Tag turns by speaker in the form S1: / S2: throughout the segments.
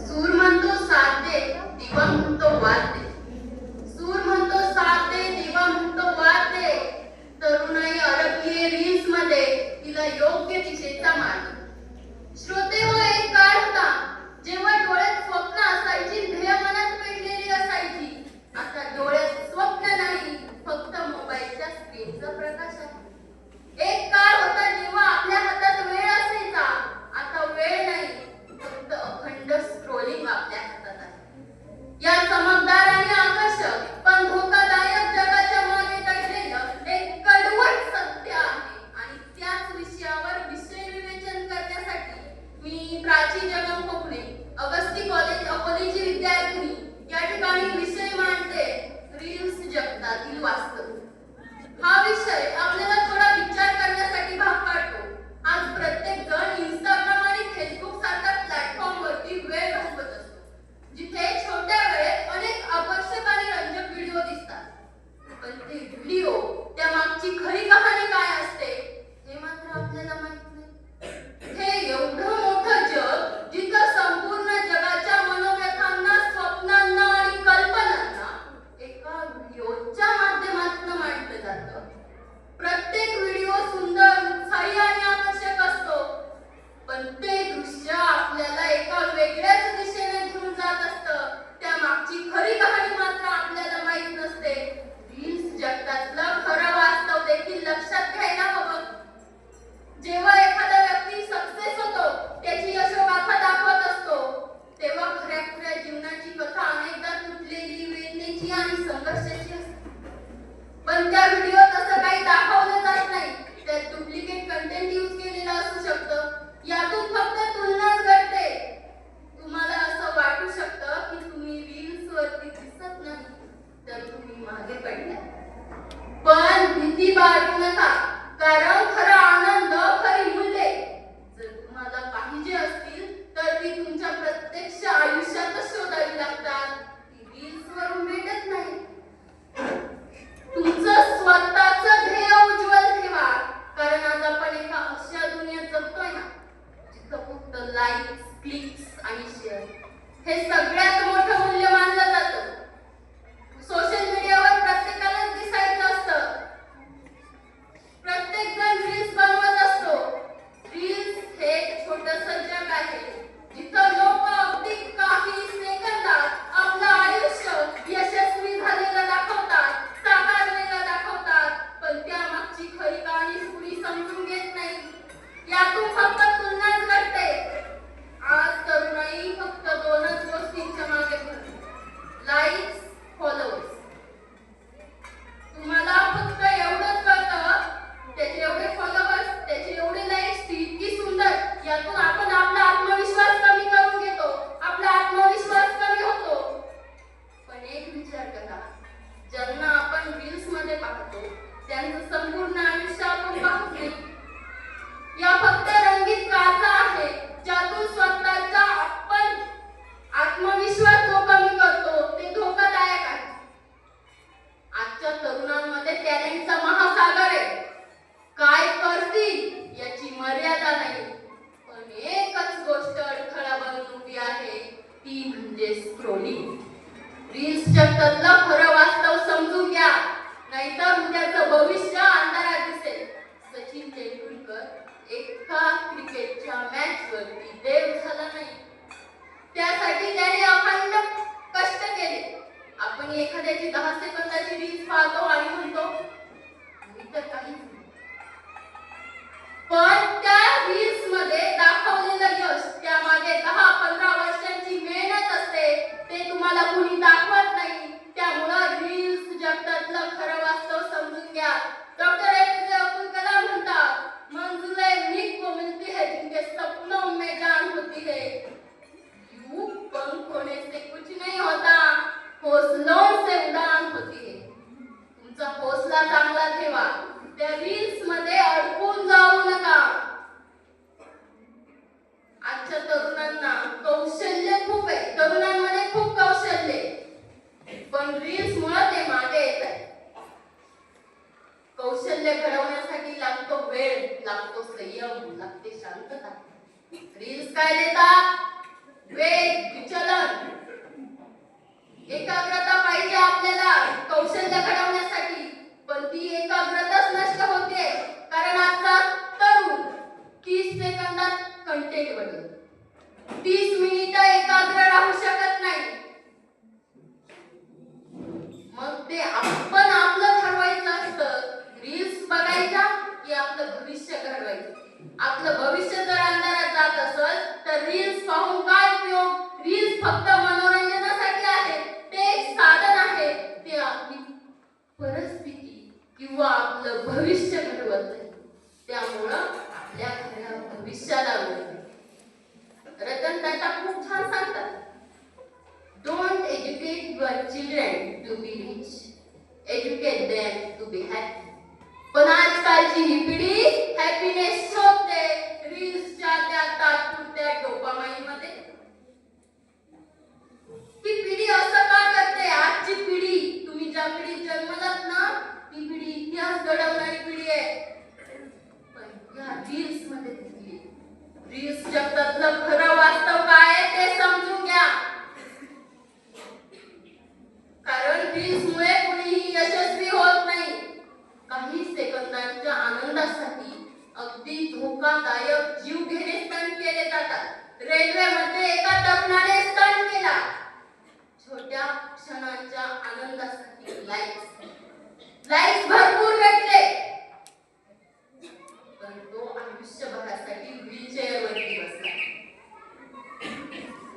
S1: सूर म्हणतो साथ दे, दिवा म्हणतो वाद दे. सूर म्हणतो साथ दे, दिवा म्हणतो वाद दे. तरुणाई अडकलीये रील्स मध्ये, तिला योग्य दिशेचा मार्ग. श्रोते हो, एक काळ होता जेव्हा डोळ्यात स्वप्न असायची, ध्येय मनात पेटलेली असायची. आता डोळ्यात स्वप्न नाही, फक्त मोबाईलच्या स्क्रीनचा प्रकाश आहे. एक काळ होता जेव्हा आपल्या हातात वेळ असायचा, आता वेळ नाही, फक्त अखंड स्क्रोलिंग आपल्या हातात आहे. या चमकदार आणि आकर्षक पण धोकादायक जगाच्या मागे दडलेलं एक कडवट सत्य आहे. आणि त्याच विषयावर विषय विवेचन करण्यासाठी मी प्राची जगम कोकणे, अगस्ती कॉलेज अकोलेची विद्यार्थिनी, या ठिकाणी विषय मांडते, रील्स जगतातील वास्तव. हा विषय आपल्याला थोडा विचार करण्यासाठी भाग पाडतो. आज प्रत्येक जण इंस्टाग्राम आणि फेसबुक सारख्या प्लॅटफॉर्मवरती वेळ घालवत असतो, जिथे छोट्या वेळेत अनेक आकर्षक आणि रंजक व्हिडिओ दिसतात. पण ते व्हिडिओ, त्या मागची खरी कहाणी काय असते हे मात्र आपल्याला माहित नाही. हे एवढं मोठं जग जिथं संपूर्ण जगाच्या मनोव्यथांना, स्वप्नांना आणि कल्पनांना एका व्हिडिओच्या माध्यमातून मांडलं जातं. प्रत्येक व्हिडिओ सुंदर, उत्साही आणि आकर्षक असतो, पण ते दृश्य आपल्याला एका वेगळ्याच दिशेने घेऊन जात असतं. त्या मागची खरी कहाणी मात्र आपल्याला माहित नसते. रील्स जगतातलं खरं वास्तव देखील लक्षात घ्यायला हवं. जेव्हा एखादा व्यक्ती सक्सेस होतो, त्याची यशोगाथा दाखवत असतो, तेव्हा खऱ्या खऱ्या जीवनाची कथा अनेकदा तुटलेली, वेदनेची आणि संघर्षाची असते. पण त्या व्हिडिओत असं काही दाखवलं जात नाही. त्यात डुप्लिकेट कंटेंट यूज केलेलं असू शकतं. यातून फक्त तुलनाच घडते. तुम्हाला असं वाटू शकतं की तुम्ही रील्स वरती दिसत नाही, तर तुम्ही मागे पडलाय. पण भीती बाळगू नका, कारण खरा आनंद, खरी मूल्ये जर तुम्हाला पाहिजे असतील तर ती तुमच्या प्रत्यक्ष आयुष्यातच शोधावी लागतात. ती रील्स वरून भेटत नाही. तुमचं स्वतःचं ध्येय उज्ज्वल ठेवा, कारण आज आपण एका अशा दुनियेत जगतोय ना, जिथं फक्त लाईक्स, क्लिक्स आणि शेअर हे सगळ्यात मोठं मूल्य मानलं जातं. सोशल मीडियावर प्रत्येकालाच दिसायचं असतं. प्रत्येक जण रील्स भविष्य घडवण्यासाठी लागतो वेळ, लागतो संयम, लागते शांतता. रील्स काय देतात? वेग, विचलन, एकाग्रता पाहिजे आपल्याला कौशल्य घडवण्यासाठी, पण ती एकाग्रताच नष्ट होते. कारण आजचा तरुण 30 सेकंदात कंटेंट बदल, 30 मिनिटं एकाग्र राहू शकत नाही. मग ते आपण आपलं ठरवायचं असतं, रील्स बघायच्या की आपलं भविष्य घडवायचं. आपलं भविष्य जर अंधारात जात असेल तर रील्स पाहून काय उपयोग? रील्स फक्त मनोरंजनासाठी आहे, ते एक साधन आहे. ते आपली परिस्थिती किंवा आपलं भविष्य घडवत नाही. त्यामुळं आपल्या खऱ्या भविष्याला वेळ. रतन टाटा खूप छान सांगतात, don't educate your children to be rich, educate them to be happy. पण आजकालची ही पिढी हॅपीनेस शोधते रील्सच्या त्या तात्पुरत्या डोपामाइन मध्ये. ही पिढी असं का करते? आजची पिढी, तुम्ही ज्या पिढीत जन्मलात ना, ती पिढी इतिहास घडवणारी पिढी आहे. पण या रील्स मध्ये दिसली, रील्स जगतातलं खरं वास्तव काय आहे ते समजून घ्या. कारण रील्समुळे कुणीही यशस्वी होत नाही. काही सेकंदांच्या आनंदासाठी अगदी धोकादायक जीव घेणे स्टंट केले जातात. रेल्वेमध्ये एका तरुणाने स्टंट केला. छोट्या क्षणांच्या आनंदासाठी लाईक्स भरपूर भेटले, पण तो आयुष्यभरासाठी व्हीलचेअर वरती बसला.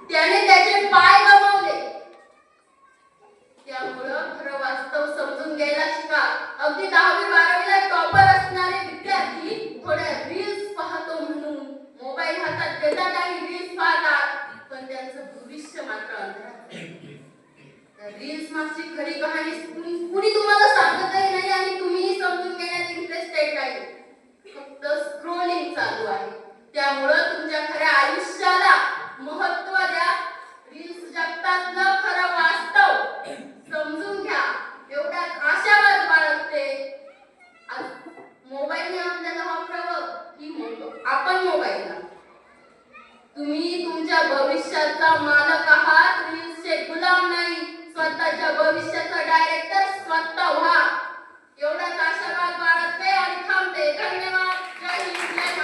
S1: त्याने त्याचे पाय गमावले. त्यामुळं खरं वास्तव समजून घ्यायला शिका. अगदी 10वी-12वीला टॉपर असणारे विद्यार्थी थोड्या रील्स पाहतो म्हणून मोबाईल हातात घेतात आणि रील्स पाहतात, पण त्यांचं भविष्य मात्र अंधारात. रील्स मागची खरी कहाणी कुणी तुम्हाला सांगतही नाही आणि तुम्हीही समजून घेण्यात इंटरेस्टेड नाही. फक्त स्क्रोलिंग चालू आहे. त्यामुळं तुमच्या खऱ्या आयुष्याला महत्त्व द्या. रील्स जगतातलं खरं वास्तव समजून घ्या. एवढ्यात आशावाद बाळगते. मोबाईलने आपल्याला वापरावं की आपण मोबाईलला? तुम्ही तुमच्या भविष्याचा मालक आहात, रील्सचे गुलाम नाही. स्वतःच्या भविष्याचा डायरेक्टर स्वतः व्हा. एवढ्यात